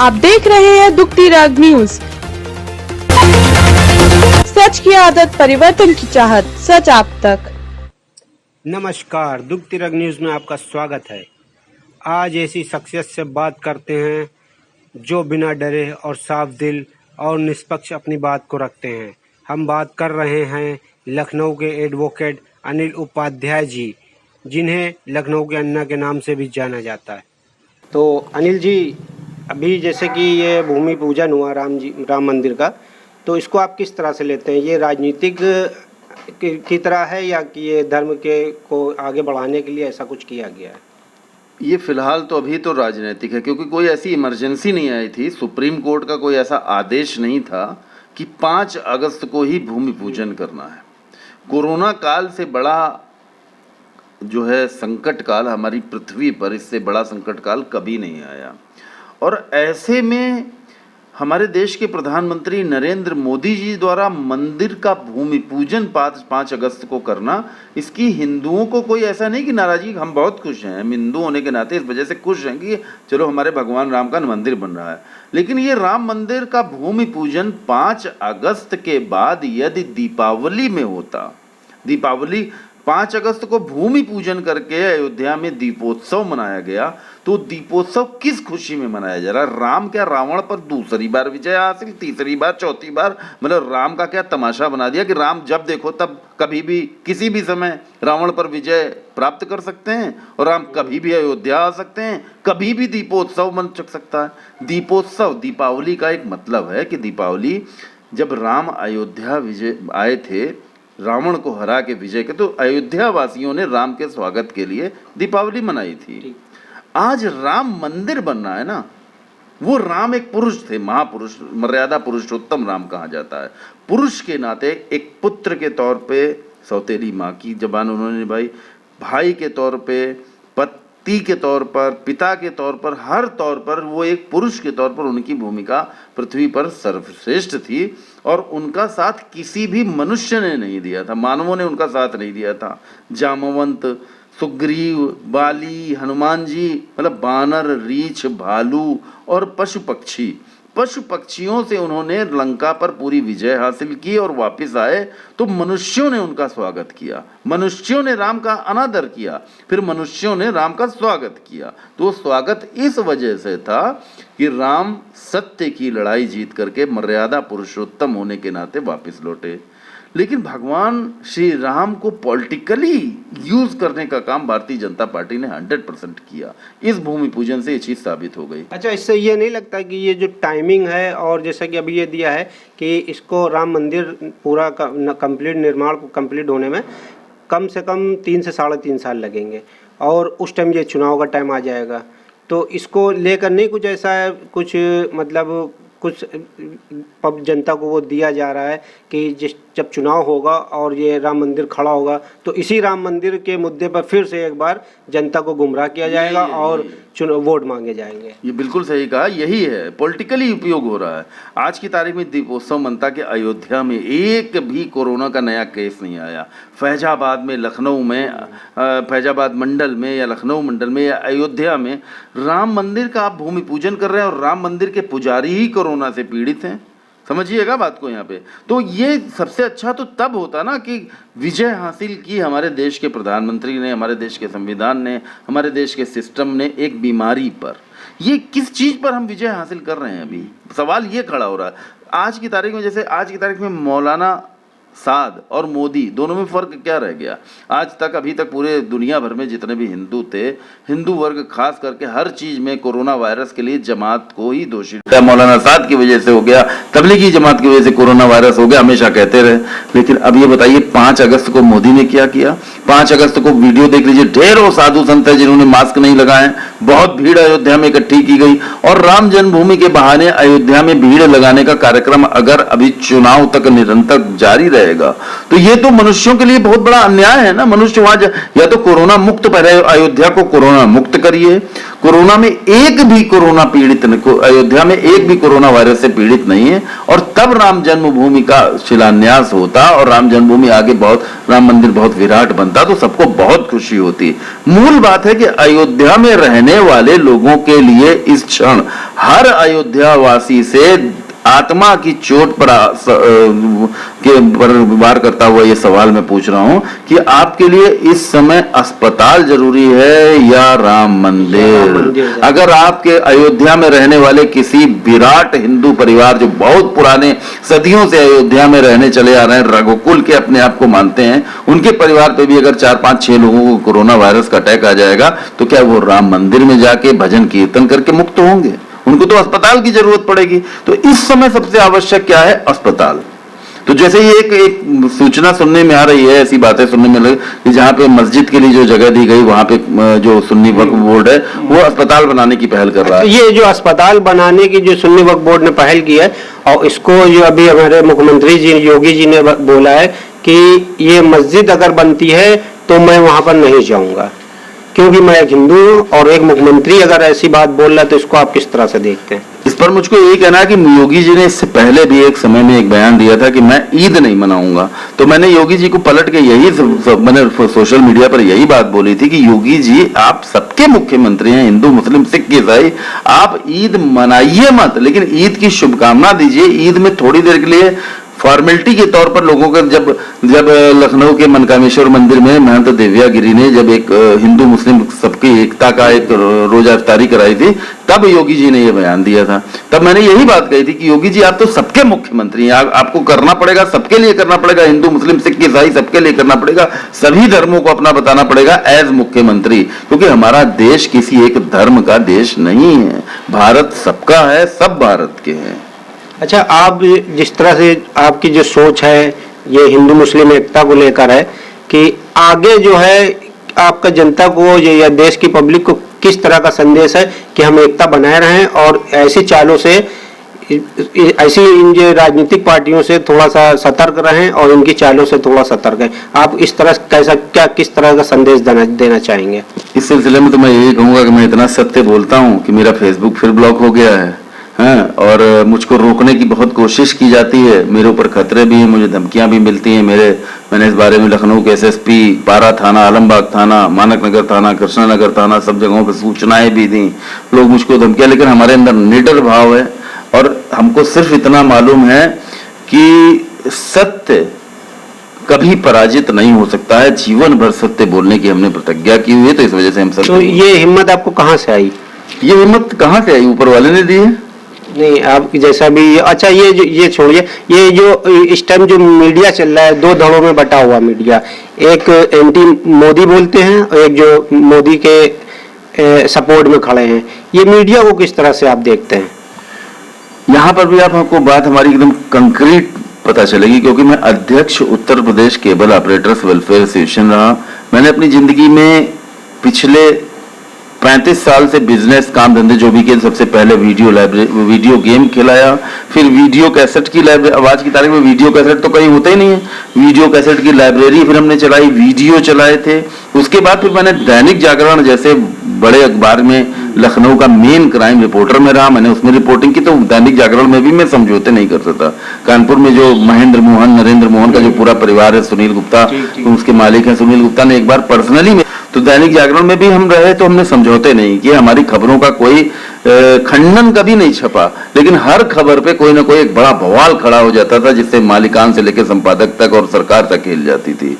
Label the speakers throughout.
Speaker 1: आप देख रहे हैं दुखती रग न्यूज। सच की आदत, परिवर्तन की चाहत, सच आप तक।
Speaker 2: नमस्कार, दुखती रग न्यूज में आपका स्वागत है। आज ऐसी शख्सियत से बात करते हैं जो बिना डरे और साफ दिल और निष्पक्ष अपनी बात को रखते हैं। हम बात कर रहे हैं लखनऊ के एडवोकेट अनिल उपाध्याय जी, जिन्हें लखनऊ के अन्ना के नाम से भी जाना जाता है। तो अनिल जी, अभी जैसे कि ये भूमि पूजन हुआ राम मंदिर का, तो इसको आप किस तरह से लेते हैं? ये राजनीतिक की तरह है या कि ये धर्म के को आगे बढ़ाने के लिए ऐसा कुछ किया गया है?
Speaker 3: ये फिलहाल तो अभी तो राजनीतिक है, क्योंकि कोई ऐसी इमरजेंसी नहीं आई थी। सुप्रीम कोर्ट का कोई ऐसा आदेश नहीं था कि 5 अगस्त को ही भूमि पूजन करना है। कोरोना काल से बड़ा जो है संकट काल हमारी पृथ्वी पर, इससे बड़ा संकट काल कभी नहीं आया। और ऐसे में हमारे देश के प्रधानमंत्री नरेंद्र मोदी जी द्वारा मंदिर का भूमि पूजन 5 अगस्त को करना, इसकी हिंदुओं को कोई ऐसा नहीं कि नाराजगी। हम बहुत खुश हैं, हम हिंदू होने के नाते इस वजह से खुश हैं कि चलो हमारे भगवान राम का मंदिर बन रहा है। लेकिन ये राम मंदिर का भूमि पूजन 5 अगस्त के बाद यदि दीपावली में होता, दीपावली 5 अगस्त को भूमि पूजन करके अयोध्या में दीपोत्सव मनाया गया, तो दीपोत्सव किस खुशी में मनाया जा रहा है? राम क्या रावण पर दूसरी बार विजय हासिल, तीसरी बार, चौथी बार? मतलब राम का क्या तमाशा बना दिया कि राम जब देखो तब कभी भी किसी भी समय रावण पर विजय प्राप्त कर सकते हैं और राम कभी भी अयोध्या आ सकते हैं, कभी भी दीपोत्सव मन चक सकता है। दीपोत्सव, दीपावली का एक मतलब है कि दीपावली जब राम अयोध्या विजय आए थे, रावण को हरा के विजय के, तो अयोध्या वासियों ने राम के स्वागत के लिए दीपावली मनाई थी। आज राम मंदिर बन रहा है ना, वो राम एक पुरुष थे, महापुरुष, मर्यादा पुरुषोत्तम राम कहा जाता है। पुरुष के नाते एक पुत्र के तौर पे सौतेली माँ की जबान उन्होंने निभाई, भाई के तौर पे, पति के तौर पर, पिता के तौर पर, हर तौर पर वो एक पुरुष के तौर पर उनकी भूमिका पृथ्वी पर सर्वश्रेष्ठ थी। और उनका साथ किसी भी मनुष्य ने नहीं दिया था, मानवों ने उनका साथ नहीं दिया था। जामवंत, सुग्रीव, बाली, हनुमान जी, मतलब बानर, रीछ, भालू और पशु पक्षियों से उन्होंने लंका पर पूरी विजय हासिल की और वापस आए तो मनुष्यों ने उनका स्वागत किया, मनुष्यों ने राम का अनादर किया, फिर मनुष्यों ने राम का स्वागत किया। तो स्वागत इस वजह से था कि राम सत्य की लड़ाई जीत करके मर्यादा पुरुषोत्तम होने के नाते वापस लौटे। लेकिन भगवान श्री राम को पॉलिटिकली यूज करने का काम भारतीय जनता पार्टी ने 100% किया। इस भूमि पूजन से ये चीज साबित हो गई।
Speaker 2: अच्छा, इससे ये नहीं लगता कि ये जो टाइमिंग है और जैसा कि अभी ये दिया है कि इसको राम मंदिर पूरा कंप्लीट निर्माण को कंप्लीट होने में कम से कम 3 से 3.5 साल लगेंगे और उस टाइम ये चुनाव का टाइम आ जाएगा, तो इसको लेकर नहीं कुछ ऐसा है, कुछ मतलब कुछ जनता को वो दिया जा रहा है कि जब चुनाव होगा और ये राम मंदिर खड़ा होगा तो इसी राम मंदिर के मुद्दे पर फिर से एक बार जनता को गुमराह किया जाएगा और वोट मांगे जाएंगे? ये
Speaker 3: बिल्कुल सही कहा, यही है, पॉलिटिकली उपयोग हो रहा है। आज की तारीख में दीपोत्सव मनता के अयोध्या में एक भी कोरोना का नया केस नहीं आया। फैजाबाद में, लखनऊ में, फैजाबाद मंडल में या लखनऊ मंडल में या अयोध्या में राम मंदिर का आप भूमि पूजन कर रहे हैं और राम मंदिर के पुजारी ही कोरोना से पीड़ित हैं। समझिएगा बात को यहाँ पे। तो ये सबसे अच्छा तो तब होता ना कि विजय हासिल की हमारे देश के प्रधानमंत्री ने, हमारे देश के संविधान ने, हमारे देश के सिस्टम ने एक बीमारी पर। ये किस चीज़ पर हम विजय हासिल कर रहे हैं? अभी सवाल ये खड़ा हो रहा है आज की तारीख में। जैसे आज की तारीख में मौलाना साद और मोदी दोनों में फ़र्क क्या रह गया? आज तक, अभी तक पूरे दुनिया भर में जितने भी हिंदू थे, हिंदू वर्ग खास करके हर चीज़ में कोरोना वायरस के लिए जमात को ही दोषी, मौलाना साद की वजह से हो गया, तबलीगी जमात की वजह से कोरोना वायरस हो गया, हमेशा कहते रहे। लेकिन अब ये बताइए 5 अगस्त को मोदी ने क्या किया? 5 अगस्त को वीडियो देख लीजिए, ढेरों साधु संत है जिन्होंने मास्क नहीं लगाए, बहुत भीड़ अयोध्या में इकट्ठी की गई और राम जन्मभूमि के बहाने अयोध्या में भीड़ लगाने का कार्यक्रम अगर अभी चुनाव तक निरंतर जारी रहेगा तो ये तो मनुष्यों के लिए बहुत बड़ा अन्याय है ना। मनुष्य वहां या तो कोरोना मुक्त, पहले अयोध्या को कोरोना मुक्त करिए, कोरोना में एक भी कोरोना पीड़ित अयोध्या में एक भी कोरोना वायरस से पीड़ित नहीं है, और तब राम जन्मभूमि का शिलान्यास होता और राम जन्मभूमि आगे बहुत, राम मंदिर बहुत विराट बनता, तो सबको बहुत खुशी होती। मूल बात है कि अयोध्या में रहने वाले लोगों के लिए इस क्षण हर अयोध्या वासी से आत्मा की चोट पर वार करता हुआ ये सवाल मैं पूछ रहा हूं कि आपके लिए इस समय अस्पताल जरूरी है या राम मंदिर? अगर आपके अयोध्या में रहने वाले किसी विराट हिंदू परिवार जो बहुत पुराने सदियों से अयोध्या में रहने चले आ रहे हैं, रघुकुल के अपने आप को मानते हैं, उनके परिवार पे भी अगर 4-5-6 लोगों को कोरोना वायरस का अटैक आ जाएगा तो क्या वो राम मंदिर में जाके भजन कीर्तन करके मुक्त होंगे? उनको तो अस्पताल की जरूरत पड़ेगी। तो इस समय सबसे आवश्यक क्या है? अस्पताल। तो जैसे ही एक सूचना सुनने में आ रही है, ऐसी बातें सुनने में लगी कि जहां पे मस्जिद के लिए जो जगह दी गई वहां पे जो सुन्नी वक्फ बोर्ड है वो अस्पताल बनाने की पहल कर रहा है।
Speaker 2: ये जो अस्पताल बनाने की जो सुन्नी वक्फ बोर्ड ने पहल की है, और इसको जो अभी हमारे मुख्यमंत्री जी योगी जी ने बोला है कि ये मस्जिद अगर बनती है तो मैं वहां पर नहीं जाऊंगा, क्योंकि मैं एक हिंदू हूँ, और एक मुख्यमंत्री अगर ऐसी बात बोल रहा है तो इसको आप किस तरह से देखते हैं?
Speaker 3: इस पर मुझको यही कहना है कि योगी जी ने इससे पहले भी एक समय में एक बयान दिया था कि मैं ईद नहीं मनाऊंगा। तो मैंने योगी जी को पलट के मैंने सोशल मीडिया पर यही बात बोली थी कि योगी जी आप सबके मुख्यमंत्री हैं, हिंदू मुस्लिम सिख ईसाई, आप ईद मनाइए मत, लेकिन ईद की शुभकामना दीजिए। ईद में थोड़ी देर के लिए फॉर्मेलिटी के तौर पर लोगों का जब लखनऊ के मनकामेश्वर मंदिर में महंत दिव्या गिरी ने जब एक हिंदू मुस्लिम सबकी एकता का एक रोजा इफ्तारी कराई थी, तब योगी जी ने यह बयान दिया था। तब मैंने यही बात कही थी कि योगी जी आप तो सबके मुख्यमंत्री हैं, आपको करना पड़ेगा, सबके लिए करना पड़ेगा, हिंदू मुस्लिम सिख ईसाई सबके लिए करना पड़ेगा, सभी धर्मों को अपना बताना पड़ेगा एज मुख्यमंत्री, क्योंकि हमारा देश किसी एक धर्म का देश नहीं है, भारत सबका है, सब भारत के हैं।
Speaker 2: अच्छा, आप जिस तरह से आपकी जो सोच है ये हिंदू मुस्लिम एकता को लेकर है, कि आगे जो है आपका जनता को या देश की पब्लिक को किस तरह का संदेश है कि हम एकता बनाए रहें और ऐसी चालों से, ऐसी इन जो राजनीतिक पार्टियों से थोड़ा सा सतर्क रहें और इनकी चालों से थोड़ा सतर्क हैं, आप इस तरह किस तरह का संदेश देना चाहेंगे?
Speaker 3: इस सिलसिले में तो मैं यही कहूंगा कि मैं इतना सत्य बोलता हूँ कि मेरा फेसबुक फिर ब्लॉक हो गया है, और मुझको रोकने की बहुत कोशिश की जाती है, मेरे ऊपर खतरे भी हैं, मुझे धमकियां भी मिलती हैं। मैंने इस बारे में लखनऊ के एसएसपी, पारा थाना, आलमबाग थाना, मानक नगर थाना, कृष्णा नगर थाना, सब जगहों पर सूचनाएं भी दी, लोग मुझको धमकियां, लेकिन हमारे अंदर निडर भाव है और हमको सिर्फ इतना मालूम है कि सत्य कभी पराजित नहीं हो सकता है, जीवन भर सत्य बोलने की हमने प्रतिज्ञा की हुई है, तो इस वजह से हम सत्य।
Speaker 2: तो ये हिम्मत आपको कहाँ से आई?
Speaker 3: ये हिम्मत कहाँ से आई? ऊपर वाले ने दी है।
Speaker 2: नहीं, आप जैसा भी, अच्छा ये छोड़िए, ये जो इस टाइम जो मीडिया चल रहा है, दो धड़ों में बटा हुआ मीडिया, एक एंटी मोदी बोलते हैं और एक जो मोदी के सपोर्ट में खड़े हैं, ये मीडिया को किस तरह से आप देखते हैं?
Speaker 3: यहाँ पर भी आपको बात हमारी एकदम कंक्रीट पता चलेगी, क्योंकि मैं अध्यक्ष Uttar Pradesh cable operators welfare association रहा। मैंने अपनी जिंदगी में पिछले 35 साल से बिजनेस काम धंधे जो भी किए, सबसे पहले वीडियो गेम खिलाया, फिर वीडियो कैसेट की लाइब्रेरी, आज की तारीख में वीडियो कैसेट तो कहीं होते ही नहीं है, वीडियो कैसेट की लाइब्रेरी फिर हमने चलाई, वीडियो चलाए थे। उसके बाद फिर मैंने दैनिक जागरण जैसे बड़े अखबार में लखनऊ का मेन क्राइम रिपोर्टर में रहा, मैंने उसमें रिपोर्टिंग की। तो दैनिक जागरण में भी मैं समझौते नहीं कर सकता। कानपुर में जो महेंद्र मोहन, नरेंद्र मोहन का जो पूरा परिवार है, सुनील गुप्ता उसके मालिक हैं, सुनील गुप्ता ने एक बार पर्सनली में, तो दैनिक जागरण में भी हम रहे तो हमने समझौते नहीं किए, हमारी खबरों का कोई खंडन कभी नहीं छपा, लेकिन हर खबर पे कोई ना कोई एक बड़ा बवाल खड़ा हो जाता था, जिससे मालिकान से लेकर संपादक तक और सरकार तक हिल जाती थी।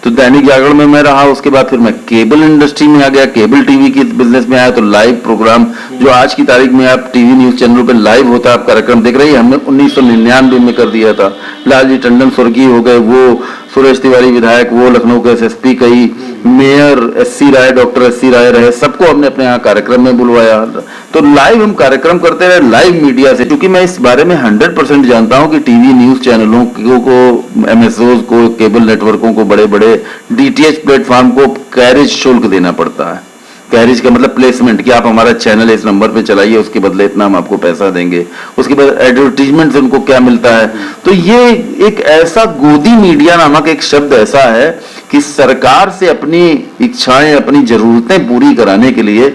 Speaker 3: तो दैनिक जागरण में मैं रहा, उसके बाद फिर मैं केबल इंडस्ट्री में आ गया, केबल टीवी की बिजनेस में आया। तो लाइव प्रोग्राम जो आज की तारीख में आप टीवी न्यूज चैनलों पे लाइव होता है, आप कार्यक्रम देख रहे हैं, हमने 1999 में कर दिया था। लालजी टंडन स्वर्गीय हो गए, वो सुरेश तिवारी विधायक, वो लखनऊ के एसएसपी, कई मेयर एससी राय, डॉक्टर एससी राय रहे, सबको हमने अपने यहाँ कार्यक्रम में बुलवाया। तो लाइव हम कार्यक्रम करते रहे लाइव मीडिया से, क्योंकि मैं इस बारे में 100% जानता हूं कि टीवी न्यूज चैनलों को, एमएसओ को, केबल नेटवर्कों को, बड़े बड़े डीटीएच प्लेटफॉर्म को कैरेज शुल्क देना पड़ता है। कैरेज का मतलब प्लेसमेंट, कि आप हमारा चैनल इस नंबर पे चलाइए, उसके बदले इतना हम आपको पैसा देंगे। उसके बाद एडवर्टीजमेंट से उनको क्या मिलता है। तो ये एक ऐसा गोदी मीडिया नामक एक शब्द ऐसा है कि सरकार से अपनी इच्छाएं, अपनी जरूरतें पूरी कराने के लिए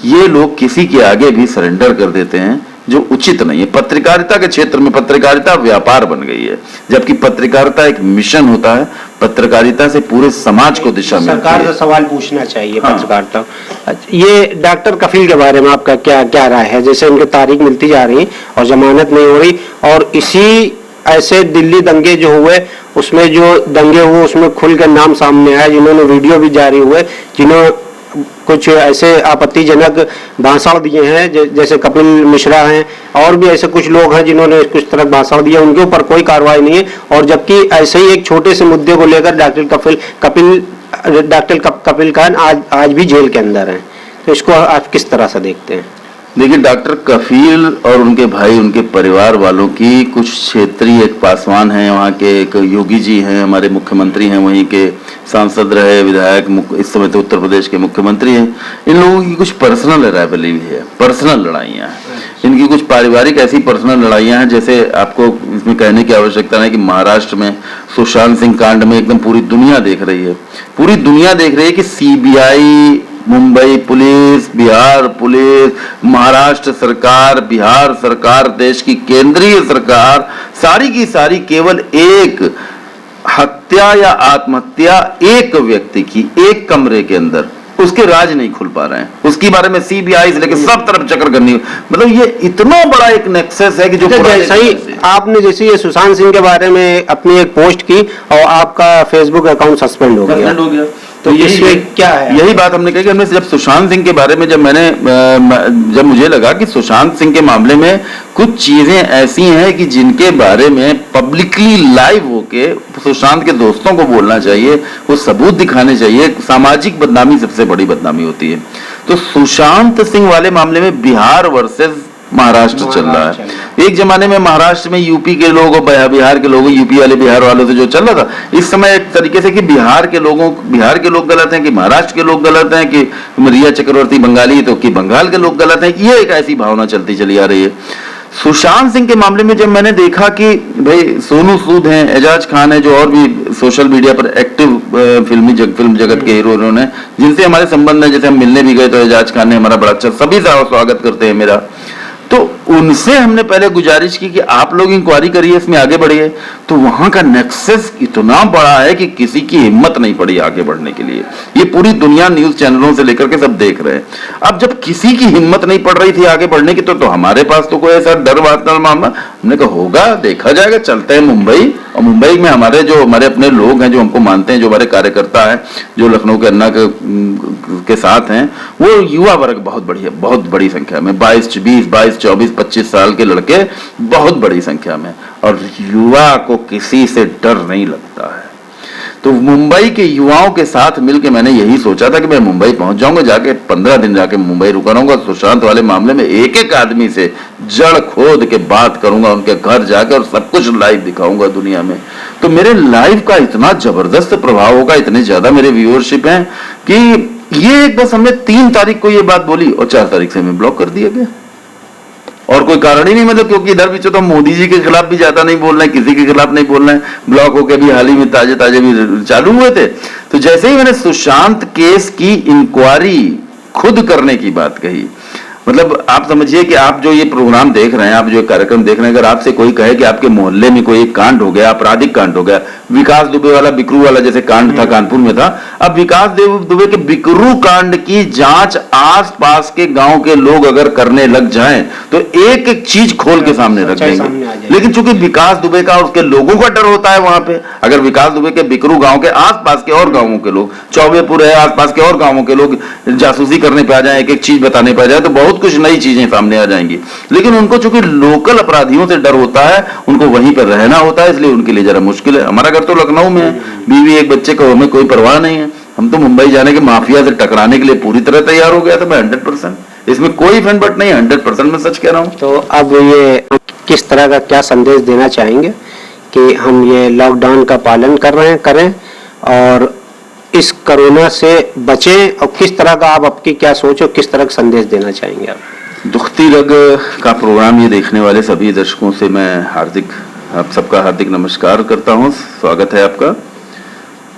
Speaker 3: ये लोग किसी के आगे भी सरेंडर कर देते हैं, जो उचित नहीं है। पत्रकारिता के क्षेत्र में पत्रकारिता व्यापार बन गई है, जबकि पत्रकारिता एक मिशन होता है। पत्रकारिता से पूरे समाज को दिशा मिलती है।
Speaker 2: सरकार से सवाल पूछना चाहिए
Speaker 3: हाँ।
Speaker 2: पत्रकारिता। ये डॉक्टर कफील के बारे में आपका क्या क्या राय है? जैसे उनकी तारीख मिलती जा रही और जमानत नहीं हो रही, और इसी ऐसे दिल्ली दंगे जो हुए, उसमें जो दंगे हुए उसमें खुल कर नाम सामने आया, जिन्होंने वीडियो भी जारी हुए, जिन्होंने कुछ ऐसे आपत्तिजनक भाषण दिए हैं, जैसे कपिल मिश्रा हैं, और भी ऐसे कुछ लोग हैं जिन्होंने कुछ तरह भाषण दिया, उनके ऊपर कोई कार्रवाई नहीं है। और जबकि ऐसे ही एक छोटे से मुद्दे को लेकर डॉक्टर कपिल खान आज भी जेल के अंदर हैं। तो इसको आप किस तरह से देखते हैं?
Speaker 3: देखिए, डॉक्टर कफील और उनके भाई, उनके परिवार वालों की कुछ क्षेत्रीय, एक पासवान हैं वहाँ के, एक योगी जी हैं हमारे मुख्यमंत्री हैं, वहीं के सांसद रहे, विधायक, इस समय तो उत्तर प्रदेश के मुख्यमंत्री हैं। इन लोगों की कुछ पर्सनल राइवलरी भी है, पर्सनल लड़ाइयाँ हैं इनकी, कुछ पारिवारिक ऐसी पर्सनल लड़ाइयाँ हैं। जैसे आपको इसमें कहने की आवश्यकता नहीं कि महाराष्ट्र में सुशांत सिंह कांड में एकदम पूरी दुनिया देख रही है, पूरी दुनिया देख रही है कि CBI, Mumbai police, Bihar police, Maharashtra सरकार, बिहार सरकार, देश की केंद्रीय सरकार, सारी की सारी केवल एक हत्या या आत्महत्या एक व्यक्ति की एक कमरे के अंदर, उसके राज नहीं खुल पा रहे हैं। उसके बारे में सीबीआई से लेकर सब तरफ चक्कर करनी, मतलब ये इतना बड़ा एक नेक्सस है कि जो
Speaker 2: जैसे ही आपने जैसे ये सुशांत सिंह के बारे में अपनी एक पोस्ट की और आपका फेसबुक अकाउंट सस्पेंड हो गया,
Speaker 3: तो
Speaker 2: यही क्या है?
Speaker 3: यही बात हमने कही कि हमने जब सुशांत सिंह के बारे में जब मुझे लगा कि सुशांत सिंह के मामले में कुछ चीजें ऐसी हैं कि जिनके बारे में पब्लिकली लाइव होके सुशांत के दोस्तों को बोलना चाहिए, वो सबूत दिखाने चाहिए। सामाजिक बदनामी सबसे बड़ी बदनामी होती है। तो सुशांत सिंह वाले मामले में बिहार वर्सेस महाराष्ट्र चल रहा है। एक जमाने में महाराष्ट्र में यूपी के लोग और बिहार के लोग, यूपी वाले बिहार वालों से जो चल रहा था, इस समय एक तरीके से कि बिहार के लोग गलत हैं, कि महाराष्ट्र के लोग गलत हैं, कि रिया चक्रवर्ती बंगाली तो कि बंगाल के लोग गलत हैं। ये एक ऐसी भावना चलती चली आ रही है। सुशांत सिंह के मामले में जब मैंने देखा कि भाई सोनू सूद हैं, एजाज खान है, जो और भी सोशल मीडिया पर एक्टिव फिल्म जगत के हीरो हैं, जिनसे हमारे संबंध है, जैसे हम मिलने भी गए तो एजाज खान ने हमारा बड़ा अच्छा, सभी स्वागत करते हैं मेरा। तो उनसे हमने पहले गुजारिश की कि आप लोग इंक्वायरी करिए, इसमें आगे बढ़िए। तो वहां का नेक्सस इतना बड़ा है कि किसी की हिम्मत नहीं पड़ी आगे बढ़ने के लिए। ये पूरी दुनिया न्यूज चैनलों से लेकर के सब देख रहे हैं। अब जब किसी की हिम्मत नहीं पड़ रही थी आगे बढ़ने की, तो हमारे पास तो कोई ऐसा डर वाला मामला, हमने कहा होगा, देखा जाएगा, चलते हैं मुंबई। और मुंबई में हमारे अपने लोग हैं, जो हमको मानते हैं, जो हमारे कार्यकर्ता हैं, जो लखनऊ के अन्ना के साथ हैं, वो युवा वर्ग बहुत बड़ी संख्या में, 22, 24, 25 साल के लड़के बहुत बड़ी संख्या में, और युवा को किसी से डर नहीं लगता है। तो मुंबई के युवाओं के साथ मिलकर मैंने यही सोचा था कि मैं मुंबई पहुंच जाऊंगा, जाके 15 दिन जाके मुंबई रुका रहूंगा। सुशांत वाले मामले में एक एक आदमी से जड़ खोद के बात करूंगा, उनके घर जाकर, और सब कुछ लाइव दिखाऊंगा दुनिया में। तो मेरे लाइव का इतना जबरदस्त प्रभाव होगा, इतने ज्यादा मेरे व्यूअरशिप हैं कि ये एक बस हमने 3 तारीख को ये बात बोली और 4 तारीख से हमें ब्लॉक कर दिया गया, और कोई कारण ही नहीं। मतलब क्योंकि इधर भी तो मोदी जी के खिलाफ भी ज्यादा नहीं बोल रहे हैं, किसी के खिलाफ नहीं बोल रहे हैं, ब्लॉक होके भी हाल ही में ताजे भी चालू हुए थे। तो जैसे ही मैंने सुशांत केस की इंक्वायरी खुद करने की बात कही, मतलब आप समझिए कि आप जो ये प्रोग्राम देख रहे हैं, आप जो कार्यक्रम देख रहे हैं, अगर आपसे कोई कहे कि आपके मोहल्ले में कोई एक कांड हो गया, आपराधिक कांड हो गया, विकास दुबे वाला बिकरू वाला जैसे कांड था, कानपुर में था, अब विकास दुबे के बिकरू कांड की जांच आसपास के गांव के लोग अगर करने लग जाएं तो एक एक चीज खोल के सामने रख देंगे। लेकिन चूंकि विकास दुबे का, उसके लोगों का डर होता है वहां पे, अगर विकास दुबे के बिकरू गांव के आसपास के और गांवों के लोग, चौबेपुर है, आसपास के और गांवों के लोग जासूसी करने पे आ जाए, एक एक चीज बताने पे आ जाए, तो बहुत कुछ नई चीजें सामने आ जाएंगी। लेकिन उनको चूंकि लोकल अपराधियों से डर होता है, उनको वहीं पर रहना होता है, इसलिए उनके लिए जरा मुश्किल है। हमारा घर तो लखनऊ में है, बीवी एक बच्चे को, हमें कोई परवाह नहीं है। हम तो मुंबई जाने के माफिया से टकराने के लिए पूरी तरह तैयार हो गया था मैं, 100%। इसमें कोई फन बट नहीं, 100% मैं सच कह रहा हूँ।
Speaker 2: तो अब ये किस तरह का क्या संदेश देना चाहेंगे कि हम ये लॉकडाउन का पालन करें और इस कोरोना से बचें, और किस तरह का आपकी क्या सोच, और किस तरह का संदेश देना चाहेंगे आप?
Speaker 3: दुखती रग का प्रोग्राम ये देखने वाले सभी दर्शकों से मैं आप सबका हार्दिक नमस्कार करता हूँ, स्वागत है आपका।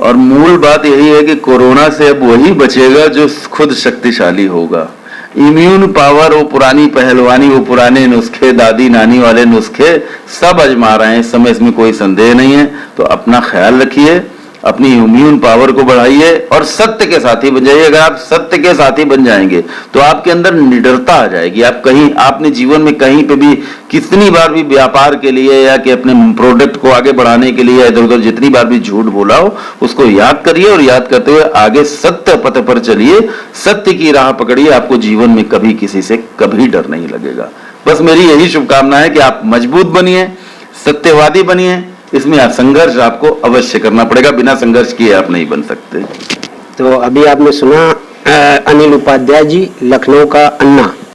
Speaker 3: और मूल बात यही है कि कोरोना से अब वही बचेगा जो खुद शक्तिशाली होगा। इम्यून पावर, वो पुरानी पहलवानी, वो पुराने नुस्खे, दादी नानी वाले नुस्खे सब आजमा रहे हैं इस समय, इसमें कोई संदेह नहीं है। तो अपना ख्याल रखिए, अपनी इम्यून पावर को बढ़ाइए और सत्य के साथी बन जाइए। अगर आप सत्य के साथी बन जाएंगे तो आपके अंदर निडरता आ जाएगी। आप कहीं, आपने जीवन में कहीं पे भी कितनी बार भी व्यापार के लिए या कि अपने प्रोडक्ट को आगे बढ़ाने के लिए इधर उधर जितनी बार भी झूठ बोला हो, उसको याद करिए और याद करते हुए आगे सत्य पथ पर चलिए, सत्य की राह पकड़िए। आपको जीवन में कभी किसी से कभी डर नहीं लगेगा। बस मेरी यही शुभकामना है कि आप मजबूत बनिए, सत्यवादी बनिए। इसमें संघर्ष आपको अवश्य करना पड़ेगा, बिना संघर्ष किए आप नहीं बन सकते।
Speaker 2: तो अभी आपने सुना अनिल उपाध्याय जी, लखनऊ का अन्ना।